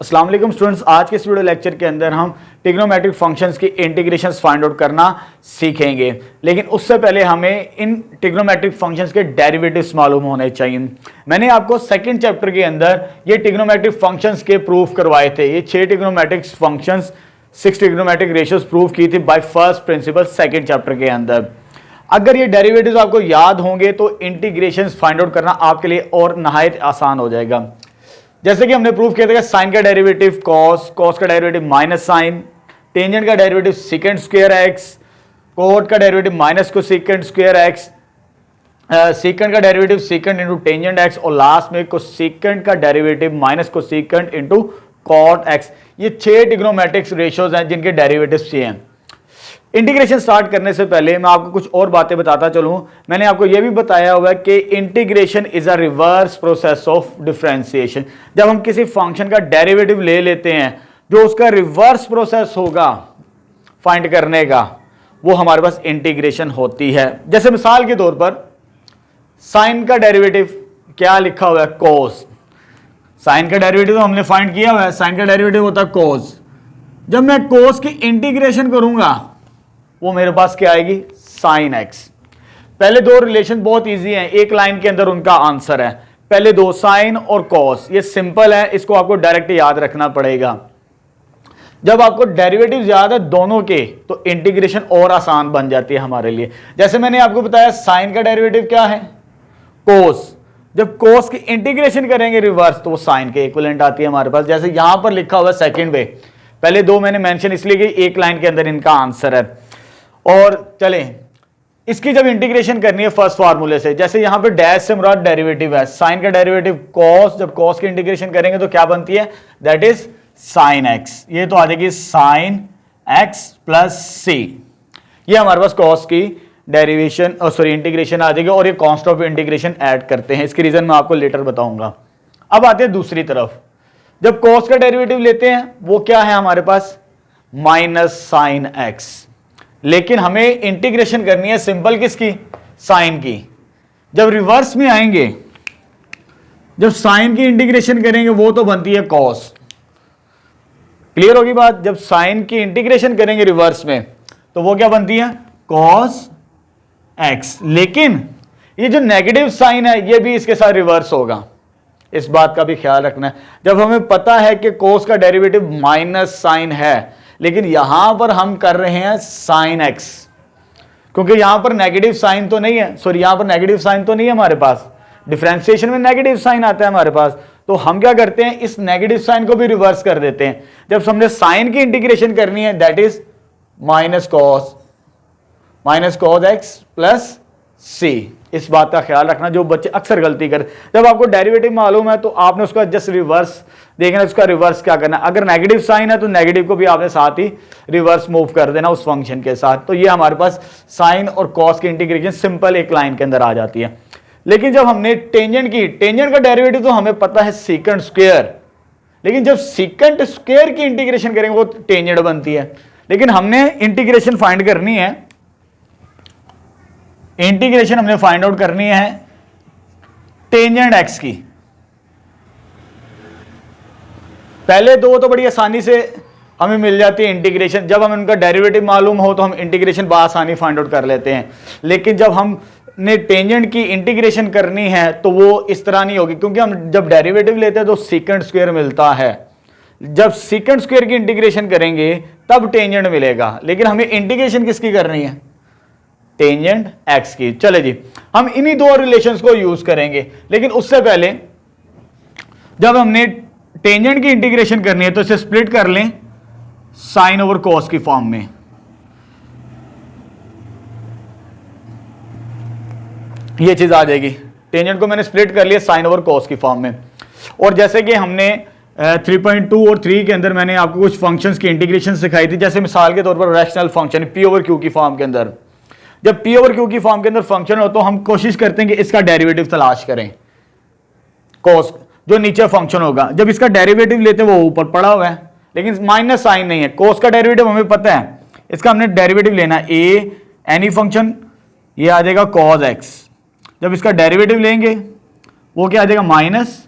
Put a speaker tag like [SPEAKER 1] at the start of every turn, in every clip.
[SPEAKER 1] अस्सलाम वालेकुम स्टूडेंट्स, आज के इस वीडियो लेक्चर के अंदर हम ट्रिग्नोमेट्रिक फंक्शंस की इंटीग्रेशंस फाइंड आउट करना सीखेंगे। लेकिन उससे पहले हमें इन ट्रिग्नोमेट्रिक फंक्शंस के डेरिवेटिव्स मालूम होने चाहिए। मैंने आपको सेकंड चैप्टर के अंदर ये ट्रिग्नोमेट्रिक फंक्शंस के प्रूफ करवाए थे। ये 6 trigonometric functions 6 trigonometric ratios proof की थी by first principle second chapter के अंदर। अगर ये डेरिवेटिव्स आपको याद होंगे तो इंटीग्रेशंस फाइंड आउट करना आपके लिए और नहायत आसान हो जाएगा। जैसे कि हमने प्रूफ किया था साइन का डेरिवेटिव कॉस, कॉस का डेरिवेटिव माइनस साइन, टेंजेंट का derivative sec square x, cot का derivative minus cosec square x, sec का derivative sec into tangent x और लास्ट में को सेकंड का derivative minus cosec into cot x. ये 6 trigonometric ratios हैं जिनके derivatives चाहिए। इंटीग्रेशन स्टार्ट करने से पहले मैं आपको कुछ और बातें बताता चलूं। मैंने आपको यह भी बताया हुआ है कि integration is a reverse process of differentiation. जब हम किसी फंक्शन का डेरिवेटिव ले लेते हैं, जो उसका रिवर्स प्रोसेस होगा फाइंड करने का, वो हमारे पास इंटीग्रेशन होती है। जैसे मिसाल के तौर पर साइन का डेरिवेटिव क्या लिखा हुआ है, कोस। साइन का डेरिवेटिव हमने फाइंड किया हुआ है, साइन का डेरिवेटिव होता है कोस। जब मैं कोस की इंटीग्रेशन करूंगा वो मेरे पास क्या आएगी, साइन एक्स। पहले दो रिलेशन बहुत इजी हैं, एक लाइन के अंदर उनका आंसर है। पहले दो साइन और कॉस, ये सिंपल है, इसको आपको डायरेक्ट याद रखना पड़ेगा। जब आपको डेरिवेटिव याद है दोनों के तो इंटीग्रेशन और आसान बन जाती है हमारे लिए। जैसे मैंने आपको बताया साइन का डेरिवेटिव क्या है, कोस। जब कोस की इंटीग्रेशन करेंगे रिवर्स तो वो साइन के इक्विवेलेंट आती है हमारे पास। जैसे यहां पर लिखा हुआ है सेकंड वे, पहले दो मैंने मेंशन इसलिए कि एक लाइन के अंदर इनका आंसर है। और चलें इसकी जब इंटीग्रेशन करनी है फर्स्ट फार्मूले से, जैसे यहां पे डैश से मुराद डेरिवेटिव है, साइन का डेरिवेटिव कॉस, जब कॉस की इंटीग्रेशन करेंगे तो क्या बनती है, दैट इज साइन एक्स। ये तो आ जाएगी साइन एक्स प्लस सी। ये हमारे पास कॉस की डेरिवेशन इंटीग्रेशन आ जाएगी और ये कॉन्स्ट ऑफ इंटीग्रेशन ऐड करते हैं। इसकी रीजन मैं आपको लेटर बताऊंगा। अब आते हैं दूसरी तरफ, जब कॉस का डेरिवेटिव लेते हैं वो क्या है हमारे पास, माइनस साइन एक्स। लेकिन हमें इंटीग्रेशन करनी है सिंपल किसकी, साइन की। जब रिवर्स में आएंगे, जब साइन की इंटीग्रेशन करेंगे वो तो बनती है कॉस। क्लियर होगी बात। जब साइन की इंटीग्रेशन करेंगे रिवर्स में तो वो क्या बनती है, कॉस एक्स। लेकिन ये जो नेगेटिव साइन है ये भी इसके साथ रिवर्स होगा, इस बात का भी ख्याल रखना है। जब हमें पता है कि कॉस का डेरिवेटिव माइनस साइन है, लेकिन यहां पर हम कर रहे हैं साइन एक्स, क्योंकि यहां पर नेगेटिव साइन तो नहीं है, सॉरी यहां पर नेगेटिव साइन तो नहीं है हमारे पास, डिफरेंशिएशन में नेगेटिव साइन आता है हमारे पास। तो हम क्या करते हैं, इस नेगेटिव साइन को भी रिवर्स कर देते हैं। जब हमने साइन की इंटीग्रेशन करनी है that is minus cos x plus c. इस बात का ख्याल रखना, जो बच्चे अक्सर गलती करते, जब आपको डेरिवेटिव मालूम है तो आपने उसका जस्ट रिवर्स देखना, उसका रिवर्स क्या करना। अगर नेगेटिव साइन है तो नेगेटिव को भी आपने साथ ही रिवर्स मूव कर देना उस फंक्शन के साथ। तो ये हमारे पास साइन और कॉस की इंटीग्रेशन सिंपल एक लाइन के अंदर आ जाती है। लेकिन जब हमने टेंजेंट की, टेंजेंट का डेरिवेटिव तो हमें पता है सेकंड स्क्वायर, लेकिन जब सेकंड स्क्वायर की इंटीग्रेशन करेंगे वो टेंजेंट बनती है। लेकिन हमने इंटीग्रेशन फाइंड करनी है, इंटीग्रेशन हमने फाइंड आउट करनी है टेंजेंट एक्स की। पहले दो तो बड़ी आसानी से हमें मिल जाती है इंटीग्रेशन, जब हमें उनका डेरिवेटिव मालूम हो तो हम इंटीग्रेशन बआसानी फाइंड आउट कर लेते हैं। लेकिन जब हमने टेंजेंट की इंटीग्रेशन करनी है तो वो इस तरह नहीं होगी, क्योंकि हम जब डेरिवेटिव लेते हैं तो सेकंड स्क्वायर मिलता है। जब सेकंड स्क्वायर की इंटीग्रेशन करेंगे तब टेंजेंट मिलेगा, लेकिन हमें इंटीग्रेशन किसकी करनी है, टेंजेंट एक्स की। चले जी, हम इन्हीं दो रिलेशंस को यूज करेंगे। लेकिन उससे पहले जब हमने टेंजेंट की इंटीग्रेशन करनी है तो इसे स्प्लिट कर लें साइन ओवर कॉस की फॉर्म में। ये चीज आ जाएगी, टेंजेंट को मैंने स्प्लिट कर लिया साइन ओवर कॉस की फॉर्म में। और जैसे कि हमने 3.2 और 3 के अंदर मैंने आपको कुछ फंक्शंस की इंटीग्रेशन सिखाई थी, जैसे मिसाल के तौर पर rational function P over q की फॉर्म के अंदर। जब पी ओवर क्यू की फॉर्म के अंदर फंक्शन हो तो हम कोशिश करते हैं कि इसका डेरिवेटिव तलाश करें, कॉस जो नीचे फंक्शन होगा। जब इसका डेरिवेटिव लेते हैं वो ऊपर पड़ा हुआ है, लेकिन माइनस साइन नहीं है। कॉस का डेरिवेटिव हमें पता है, इसका हमने डेरिवेटिव लेना है ए एनी फंक्शन, ये आ जाएगा कॉस एक्स। जब इसका डेरिवेटिव लेंगे वो क्या आ जाएगा, माइनस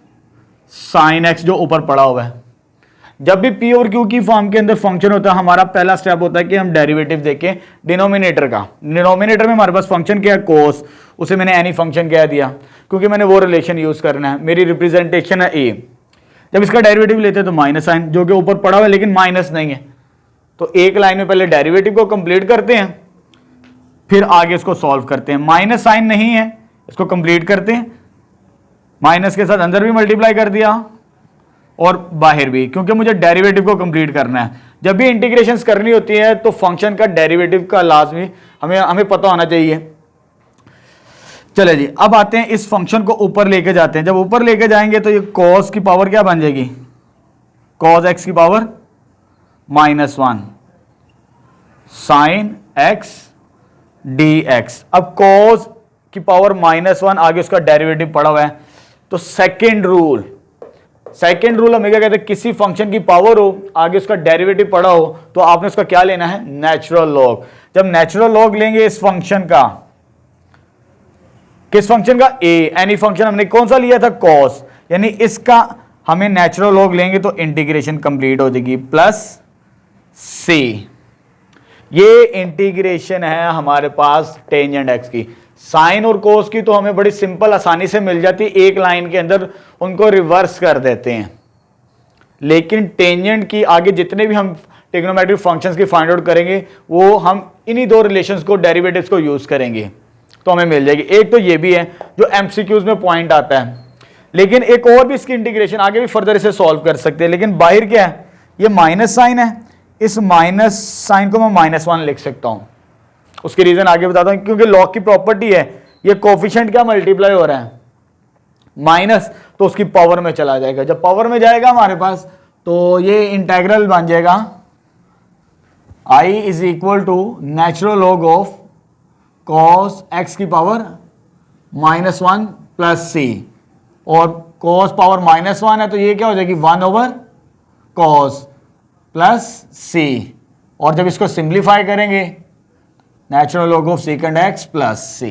[SPEAKER 1] साइन एक्स जो ऊपर पड़ा हुआ है। जब भी पी और क्यू की फॉर्म के अंदर फंक्शन होता है, हमारा पहला स्टेप होता है कि हम डेरिवेटिव देखें डिनोमिनेटर का। डिनोमिनेटर में हमारे पास फंक्शन क्या है, कोस, उसे मैंने एनी फंक्शन कह दिया क्योंकि मैंने वो रिलेशन यूज करना है। मेरी रिप्रेजेंटेशन है ए। जब इसका डेरिवेटिव लेते हैं तो माइनस साइन, जो कि ऊपर पड़ा हुआ है लेकिन माइनस नहीं है, तो एक लाइन में पहले डेरिवेटिव को कंप्लीट करते हैं, फिर आगे इसको सॉल्व करते हैं। माइनस साइन नहीं है, इसको कंप्लीट करते हैं, माइनस के साथ अंदर भी मल्टीप्लाई कर दिया और बाहर भी, क्योंकि मुझे डेरिवेटिव को कंप्लीट करना है। जब भी इंटीग्रेशंस करनी होती है तो फंक्शन का डेरिवेटिव का लाजमी हमें पता होना चाहिए। चले जी, अब आते हैं इस फंक्शन को ऊपर लेके जाते हैं। जब ऊपर लेके जाएंगे तो ये cos की पावर क्या बन जाएगी, cos x की पावर -1 sin x dx। अब cos की पावर -1, आगे उसका डेरिवेटिव पड़ा हुआ है, तो सेकेंड रूल हमें क्या कहते हैं, किसी फंक्शन की पावर हो, आगे उसका डेरिवेटिव पड़ा हो, तो आपने उसका क्या लेना है, नेचुरल लॉग। जब नेचुरल लॉग लेंगे इस फंक्शन का, किस फंक्शन का, ए, एनी फंक्शन हमने कौन सा लिया था, cos, यानी इसका हमें नेचुरल लॉग लेंगे तो इंटीग्रेशन कंप्लीट हो जाएगी प्लस सी। ये इंटीग्रेशन है हमारे पास टेंजेंट एक्स की। साइन और कोस की तो हमें बड़ी सिंपल आसानी से मिल जाती है, एक लाइन के अंदर उनको रिवर्स कर देते हैं। लेकिन टेंजेंट की आगे जितने भी हम ट्रिग्नोमेट्रिक फंक्शंस की फाइंड आउट करेंगे, वो हम इन्हीं दो रिलेशंस को, डेरिवेटिव्स को यूज करेंगे तो हमें मिल जाएगी। एक तो ये भी है जो एमसीक्यूज में पॉइंट आता है, लेकिन एक और भी इसकी इंटीग्रेशन आगे भी फर्दर इसे सॉल्व कर सकते हैं। लेकिन बाहर क्या है, ये माइनस साइन है, इस माइनस साइन को मैं -1 लिख सकता हूं। उसकी रीजन आगे बताता हूं, क्योंकि लॉग की प्रॉपर्टी है, ये कोफिशिएंट क्या मल्टीप्लाई हो रहा है, माइनस, तो उसकी पावर में चला जाएगा। जब पावर में जाएगा हमारे पास, तो ये इंटेग्रल बन जाएगा I is equal to natural log of cos x की पावर -1 प्लस सी, और cos पावर -1 है तो ये क्या हो जाएगी, 1/cos प्लस सी। और जब इसको सिंप्लीफाई करेंगे, natural log of second x plus c.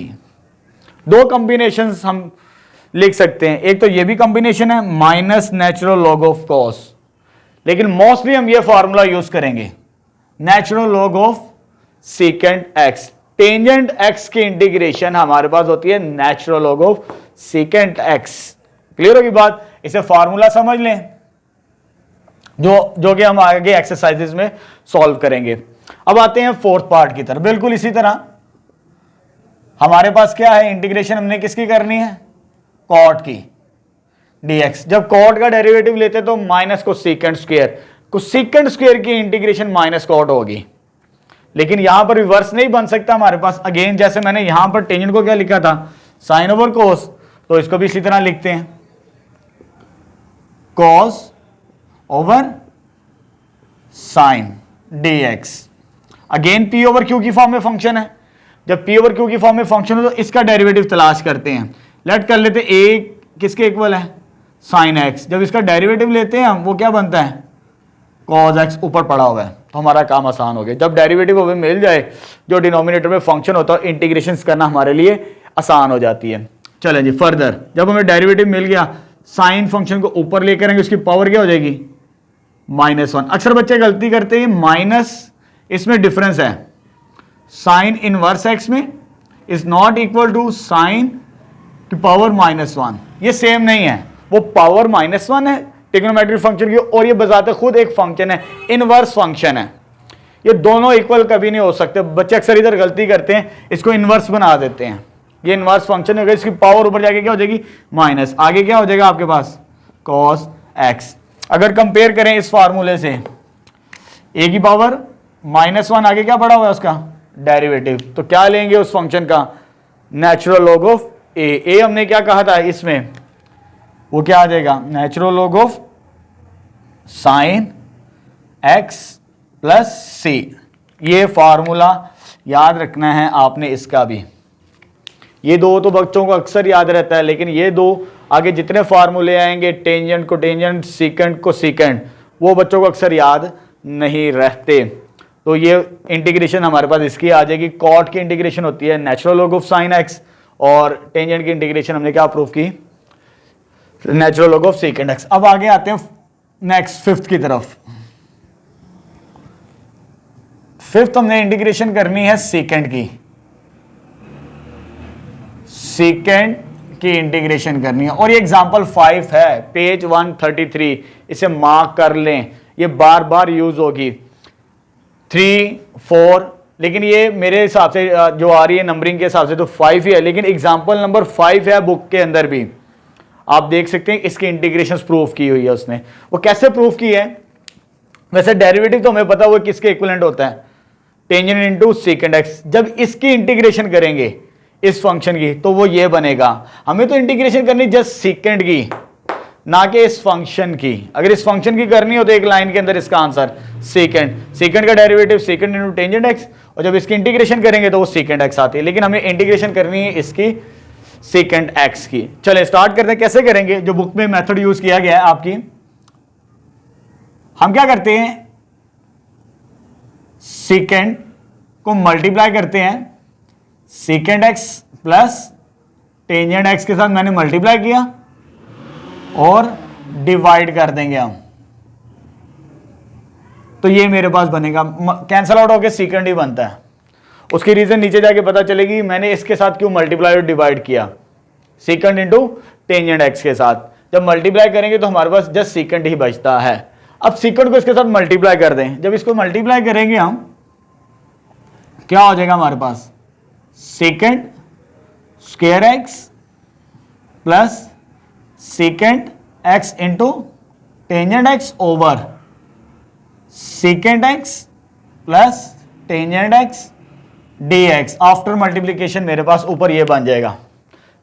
[SPEAKER 1] दो कॉम्बिनेशंस हम लिख सकते हैं, एक तो ये भी कॉम्बिनेशन है minus natural log of cos, लेकिन मोस्टली हम ये फॉर्मूला यूज करेंगे, natural log of second x। Tangent x की इंटीग्रेशन हमारे पास होती है natural log of second x। Clear होगी बात, इसे फॉर्मूला समझ लें जो कि हम आगे एक्सरसाइजेस में सॉल्व करेंगे। अब आते हैं फोर्थ पार्ट की तरफ। बिल्कुल इसी तरह हमारे पास क्या है, इंटीग्रेशन हमने किसकी करनी है, कॉट की dx। जब कॉट का डेरिवेटिव लेते तो माइनस को सेकंड स्क्वायर की इंटीग्रेशन माइनस कॉट होगी, लेकिन यहां पर रिवर्स नहीं बन सकता हमारे पास। अगेन जैसे मैंने यहां पर टेंजेंट को क्या लिखा था, साइन ओवर कोस, तो इसको भी इसी तरह लिखते हैं, cos over sine dx। Again p over q की फॉर्म में फंक्शन है, जब पी ओवर क्यू की फॉर्म में फंक्शन हो तो इसका डेरिवेटिव तलाश करते हैं। लेट कर लेते, ए किसके इक्वल है, साइन एक्स। जब इसका डेरिवेटिव लेते हैं हम, वो क्या बनता है, कॉस एक्स ऊपर पड़ा हुआ है, तो हमारा काम आसान हो गया। जब डेरिवेटिव हमें मिल जाए जो डिनोमिनेटर में फंक्शन होता है, इंटीग्रेशन करना हमारे लिए आसान हो जाती है। चलें जी फर्दर, जब हमें डेरिवेटिव मिल गया, साइन फंक्शन को ऊपर लेकर आएंगे, उसकी पावर क्या हो जाएगी, -1। अक्सर बच्चे गलती करते हैं, माइनस इसमें डिफरेंस है, साइन इनवर्स एक्स में is not equal to sine की पावर -1। ये सेम नहीं है, वो पावर -1 है ट्रिग्नोमेट्रिक फंक्शन की, और ये बजाते खुद एक फंक्शन है, इनवर्स फंक्शन है। ये दोनों इक्वल कभी नहीं हो सकते। बच्चे अक्सर इधर गलती करते हैं, इसको इनवर्स बना देते हैं। ये इनवर्स फंक्शन है, इसकी पावर ऊपर जाके क्या हो जाएगी, माइनस, आगे क्या हो जाएगा आपके पास, cos x। अगर कंपेयर करें इस फार्मूले से, a की पावर -1, आगे क्या पड़ा हुआ है उसका डेरिवेटिव, तो क्या लेंगे उस फंक्शन का, नेचुरल लॉग ऑफ a हमने क्या कहा था इसमें, वो क्या आ जाएगा, natural log of sine x plus c. ये फार्मूला याद रखना है आपने इसका भी। ये दो तो बच्चों को अक्सर याद रहता है, लेकिन ये दो आगे जितने फार्मूले आएंगे, टेंजेंट को टेंजेंट, सीकेंट को सीकेंट, वो बच्चों को अक्सर याद नहीं रहते। तो ये इंटीग्रेशन हमारे पास इसकी आ जाएगी। कॉट की इंटीग्रेशन होती है natural log of sine x, और टेंजेंट की इंटीग्रेशन हमने क्या प्रूव की, natural log of second x. अब आगे आते हैं नेक्स्ट फिफ्थ की तरफ। फिफ्थ हमने इंटीग्रेशन करनी है सेकंड की, सेकंड की इंटीग्रेशन करनी है। और ये एग्जांपल 5 है, पेज 133, इसे मार्क कर लें, ये बार बार यूज होगी। 3, 4, लेकिन ये मेरे हिसाब से जो आ रही है नंबरिंग के हिसाब से तो 5 ही है, लेकिन एग्जांपल नंबर 5 है बुक के अंदर भी, आप देख सकते हैं इसकी इंटीग्रेशन प्रूफ की हुई है उसने। वो कैसे प्रूफ की है? वैसे डेरिवेटिव तो हमें पता वो किसके इक्विवेलेंट होता है, टेंजेंट इनटू सेकंड एक्स। जब इसकी इंटीग्रेशन करेंगे इस फंक्शन की तो वो ये बनेगा। हमें तो इंटीग्रेशन करनी जस्ट सेकंड की, ना कि इस फंक्शन की। अगर इस फंक्शन की करनी हो तो एक लाइन के अंदर इसका आंसर सेकंड का derivative second into tangent x, और जब इसकी इंटीग्रेशन करेंगे तो वो सेकंड एक्स आती है, लेकिन हमें इंटीग्रेशन करनी है इसकी सेकंड एक्स की। चले स्टार्ट करते हैं, कैसे करेंगे? जो बुक में मेथड यूज किया गया है आपकी, हम क्या करते हैं, सेकंड को मल्टीप्लाई करते हैं, second x plus tangent x के साथ मैंने मल्टीप्लाई किया और डिवाइड कर देंगे हम, तो ये मेरे पास बनेगा, कैंसल आउट होकर सेकंड ही बनता है। उसकी रीजन नीचे जाके पता चलेगी, मैंने इसके साथ क्यों मल्टीप्लाई और डिवाइड किया, सेकंड इंटू टेंजेंट एक्स के साथ। जब मल्टीप्लाई करेंगे तो हमारे पास जस्ट सेकंड ही बचता है। अब सेकंड को इसके साथ मल्टीप्लाई कर दें, जब इसको मल्टीप्लाई करेंगे हम, क्या हो जाएगा हमारे पास, second square x plus second x into tangent x over second x plus tangent x dx। After multiplication मेरे पास ऊपर ये बन जाएगा,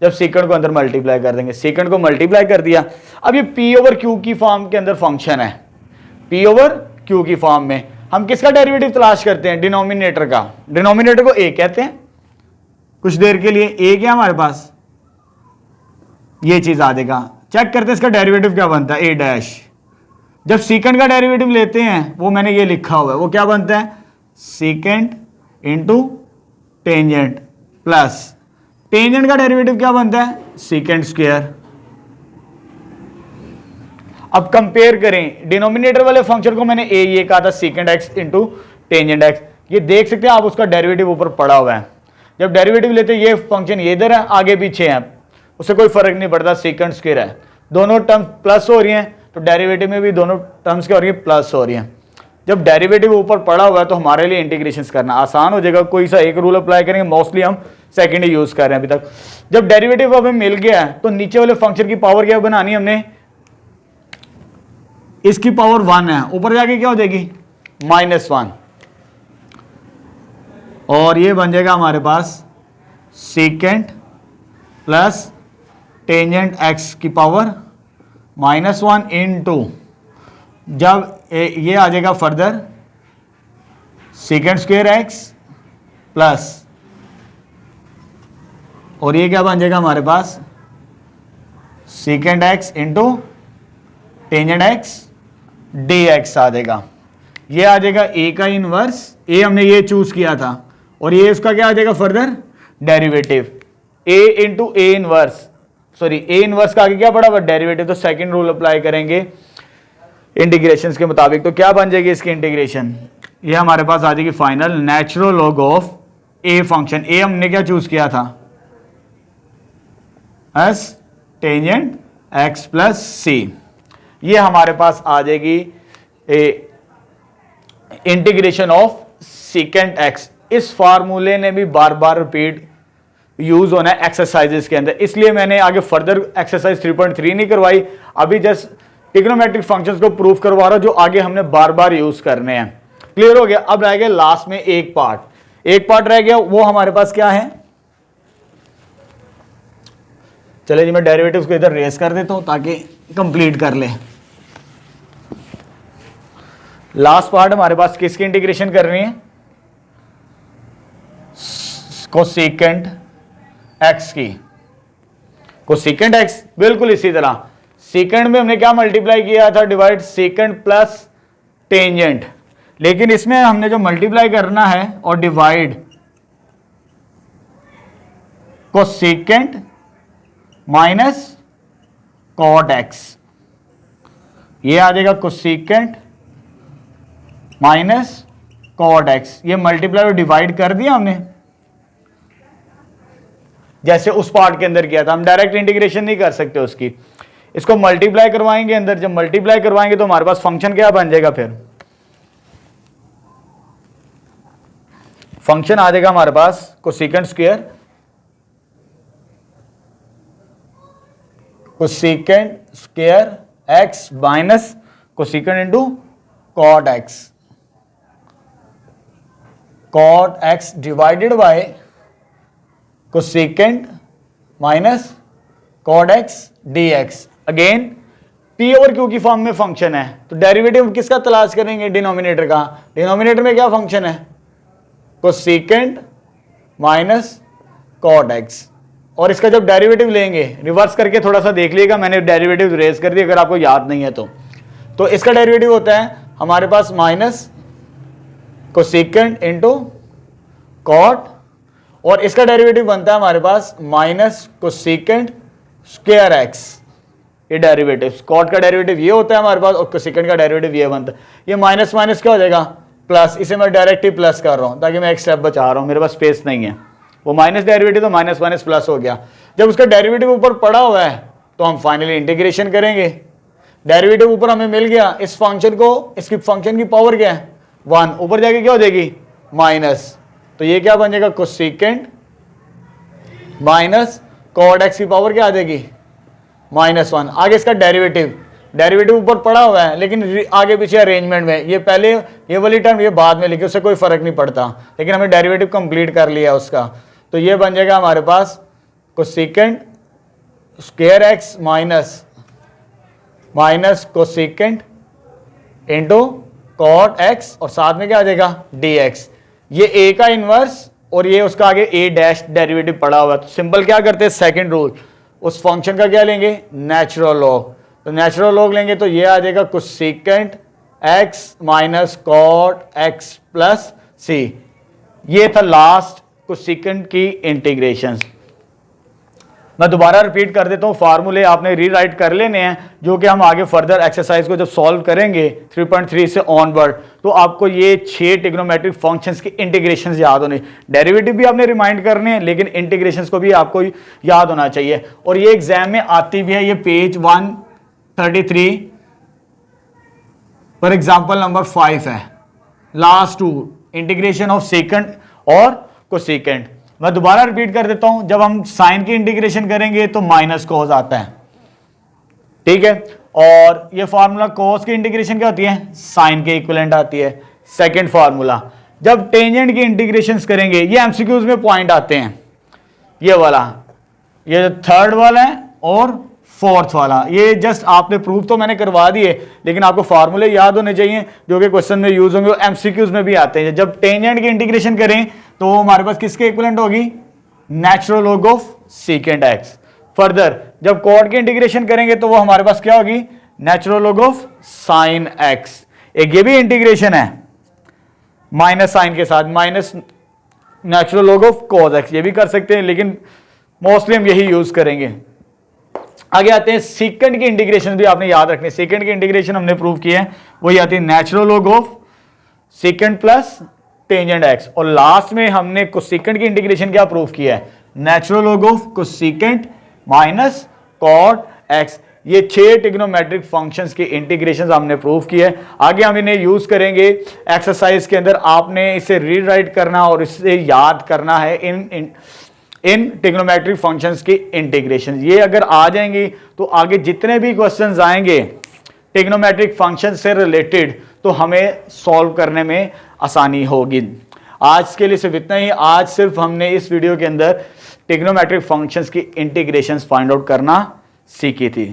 [SPEAKER 1] जब सेकंड को अंदर मल्टीप्लाई कर देंगे, सेकंड को मल्टीप्लाई कर दिया। अब ये p ओवर q की फॉर्म के अंदर फंक्शन है, p ओवर q की फॉर्म में हम किसका डेरिवेटिव तलाश करते हैं, डिनोमिनेटर का। डिनोमिनेटर को a कहते हैं, कुछ देर के लिए a क्या हमारे पास, ये चीज आ जाएगा। चेक करते हैं इसका डेरिवेटिव क्या बनता है, a डैश। जब सेकंड का डेरिवेटिव लेते हैं, वो मैंने ये लिखा हुआ है, वो क्या बनता है, second into tangent plus tangent का डेरिवेटिव क्या बनता है, सेकंड स्क्वायर। अब कंपेयर करें, डिनोमिनेटर वाले फंक्शन को मैंने ए ये कहा था, second x into tangent x, ये देख सकते हैं आप, उसका डेरिवेटिव ऊपर पड़ा हुआ है। जब डेरिवेटिव लेते हैं, ये फंक्शन ये इधर है, आगे पीछे है, उससे कोई फर्क नहीं पड़ता, सेकंड स्क्वायर है, दोनों टर्म प्लस हो रही हैं, तो डेरिवेटिव में भी दोनों टर्म्स क्या हो रही है, प्लस हो रही हैं। जब डेरिवेटिव ऊपर पड़ा हुआ है तो हमारे लिए इंटीग्रेशन करना आसान हो जाएगा, कोई सा एक रूल अप्लाई करेंगे, मोस्टली हम सेकंड ही यूज कर रहे हैं अभी तक। जब डेरिवेटिव हमें मिल गया है तो नीचे वाले फंक्शन की पावर क्या बनानी है हमने, इसकी पावर 1 है, ऊपर जाके क्या हो जाएगी, -1, और ये बन जाएगा हमारे पास सेकंड प्लस टेंजेंट एक्स की पावर -1 इंटू, जब ये आ जाएगा further second square x plus, और ये क्या बन जाएगा हमारे पास, second x into tangent x dx आ जाएगा। ये आ जाएगा a का इनवर्स, a हमने ये चूज किया था, और ये उसका क्या आ जाएगा further derivative, a into A inverse, sorry a inverse का आगे क्या पड़ा हुआ डेरिवेटिव, तो सेकंड रूल अप्लाई करेंगे इंटीग्रेशन के मुताबिक, तो क्या बन जाएगी इसकी इंटीग्रेशन, ये हमारे पास आ जाएगी final natural log of a function. ए हमने क्या चूज किया था, एस टेंजेंट एक्स प्लस सी, ये हमारे पास आ जाएगी इंटीग्रेशन ऑफ सेकेंड एक्स। इस फार्मूले ने भी बार बार रिपीट यूज होना है एक्सरसाइजेस के अंदर, इसलिए मैंने आगे फर्दर एक्सरसाइज 3.3 नहीं करवाई, अभी जस्ट ट्रिग्नोमेट्रिक फंक्शंस को प्रूफ करवा रहा हूं जो आगे हमने बार बार यूज करने हैं। क्लियर हो गया? अब रह गया लास्ट में एक पार्ट रह गया, वो हमारे पास क्या है, चले जी मैं डेरिवेटिव्स को इधर रेस कर देता हूं ताकि कंप्लीट कर ले। लास्ट पार्ट हमारे पास किसकी इंटीग्रेशन करनी है, कोसेकेंट एक्स की, कोसेकेंट एक्स बिल्कुल इसी तरह सेकंड में हमने क्या मल्टीप्लाई किया था, डिवाइड सेकंड प्लस टेंजेंट, लेकिन इसमें हमने जो मल्टीप्लाई करना है और divide cosec minus cot x, ये आ जाएगा कोसेकेंट माइनस कॉट एक्स, ये मल्टीप्लाई और डिवाइड कर दिया हमने जैसे उस पार्ट के अंदर किया था। हम डायरेक्ट इंटीग्रेशन नहीं कर सकते उसकी, इसको मल्टीप्लाई करवाएंगे अंदर, जब मल्टीप्लाई करवाएंगे तो हमारे पास फंक्शन क्या बन जाएगा, फिर फंक्शन आ जाएगा हमारे पास cosecant square, cosecant square x minus cosecant into cot x, cot x divided by cosecant minus cot x d x. Again p over q की फॉर्म में फंक्शन है, तो डेरिवेटिव किसका तलाश करेंगे, डिनोमिनेटर का। डिनोमिनेटर में क्या फंक्शन है, कोसेकेंट माइनस कॉट एक्स, और इसका जब डेरिवेटिव लेंगे, रिवर्स करके थोड़ा सा देख लीजिएगा, मैंने डेरिवेटिव रेज कर दिया अगर आपको याद नहीं है तो इसका डेरिवेटिव होता है हमारे पास माइनस कोसेकेंट इंटू कॉट, और इसका डेरिवेटिव बनता है हमारे पास माइनस कोसेकेंट स्क्वायर एक्स। ये डेरिवेटिव, कॉट का डेरिवेटिव ये होता है हमारे पास और कोसेकेंट का डेरिवेटिव ये बनता है। ये माइनस माइनस क्या हो जाएगा, प्लस, इसे मैं डायरेक्ट ही प्लस कर रहा हूं ताकि मैं एक स्टेप बचा रहा हूं, मेरे पास स्पेस नहीं है। वो माइनस डेरिवेटिव तो माइनस माइनस प्लस हो गया। जब उसका डेरिवेटिव ऊपर पड़ा हुआ है तो हम फाइनली इंटीग्रेशन करेंगे। डेरिवेटिव ऊपर हमें मिल गया, इस फंक्शन को, इसकी फंक्शन की पावर क्या है 1, ऊपर जाके क्या हो जाएगी माइनस, तो ये क्या बन जाएगा कोसेकेंट माइनस कॉट एक्स की पावर क्या आ जाएगी -1। आगे इसका डेरिवेटिव, डेरिवेटिव ऊपर पड़ा हुआ है लेकिन आगे पीछे अरेंजमेंट में, ये पहले ये वाली टर्म ये बाद में लिखे, उससे कोई फर्क नहीं पड़ता, लेकिन हमें डेरिवेटिव कंप्लीट कर लिया उसका। तो ये बन जाएगा हमारे पास cosecant square x minus cosecant into cot x, और साथ में क्या आ जाएगा डी एक्स। ये ए का इनवर्स और ये उसका आगे ए डैश डेरिवेटिव पड़ा हुआ है, तो सिंपल क्या करते हैं, सेकंड रूल, उस फंक्शन का क्या लेंगे नेचुरल लॉग, तो नेचुरल लॉग लेंगे तो ये आ जाएगा cosecant x minus cot x plus c. ये था लास्ट कोसेकेंट की इंटीग्रेशन। मैं दोबारा रिपीट कर देता हूं, फार्मूले आपने रीराइट कर लेने हैं, जो कि हम आगे फर्दर एक्सरसाइज को जब सॉल्व करेंगे 3.3 से ऑनवर्ड, तो आपको ये 6 ट्रिग्नोमेट्रिक फंक्शंस की इंटीग्रेशंस याद होने, डेरिवेटिव भी आपने रिमाइंड करने हैं लेकिन इंटीग्रेशंस को भी आपको याद होना चाहिए। और ये एग्जाम में आती भी है, ये पेज 133 पर एग्जाम्पल नंबर 5 है, लास्ट 2 इंटीग्रेशन ऑफ सेकंड और कोसेकेंट। मैं दोबारा रिपीट कर देता हूं, जब हम साइन की इंटीग्रेशन करेंगे तो माइनस कॉस आता है, ठीक है, और ये फार्मूला कॉस की इंटीग्रेशन क्या होती है, साइन के इक्विवेलेंट आती है। सेकंड फार्मूला, जब टेंजेंट की इंटीग्रेशन करेंगे, ये एमसीक्यूज में पॉइंट आते हैं, ये वाला, ये थर्ड वाला है और फोर्थ वाला, ये जस्ट आपने प्रूफ तो मैंने करवा दिए लेकिन आपको फार्मूले याद होने चाहिए जो कि क्वेश्चन में यूज होंगे, एमसीक्यूज में भी आते हैं। जब टेंजेंट की इंटीग्रेशन करें तो हमारे पास किसके इक्विवेलेंट होगी, natural log of secant x. Further जब कॉट की इंटीग्रेशन करेंगे तो वो हमारे पास क्या होगी, natural log of sine x. एक ये भी इंटीग्रेशन है माइनस साइन के साथ, minus natural log of cos x, ये भी कर सकते हैं लेकिन मोस्टली हम यही यूज करेंगे। आगे आते हैं सेकंड की इंटीग्रेशन, भी आपने याद रखनी है। सेकंड की इंटीग्रेशन हमने प्रूव किया है, वही आती है natural log of sec plus tangent x. और लास्ट में हमने कोसेकेंट की इंटीग्रेशन क्या प्रूव किया है, natural log of cosec minus cot x. ये 6 ट्रिग्नोमेट्रिक फंक्शंस की इंटीग्रेशन हमने प्रूव किया है। आगे हम इन्हें यूज करेंगे एक्सरसाइज के अंदर, आपने इसे रीराइट करना और इसे याद करना है इन ट्रिग्नोमेट्रिक फंक्शंस की इंटीग्रेशन। ये अगर आ जाएंगी तो आगे जितने भी क्वेश्चंस आएंगे ट्रिग्नोमेट्रिक फंक्शन से रिलेटेड तो हमें सॉल्व करने में आसानी होगी। आज के लिए सिर्फ इतना ही। आज सिर्फ हमने इस वीडियो के अंदर ट्रिग्नोमेट्रिक फंक्शंस की इंटीग्रेशंस फाइंड आउट करना सीखी थी।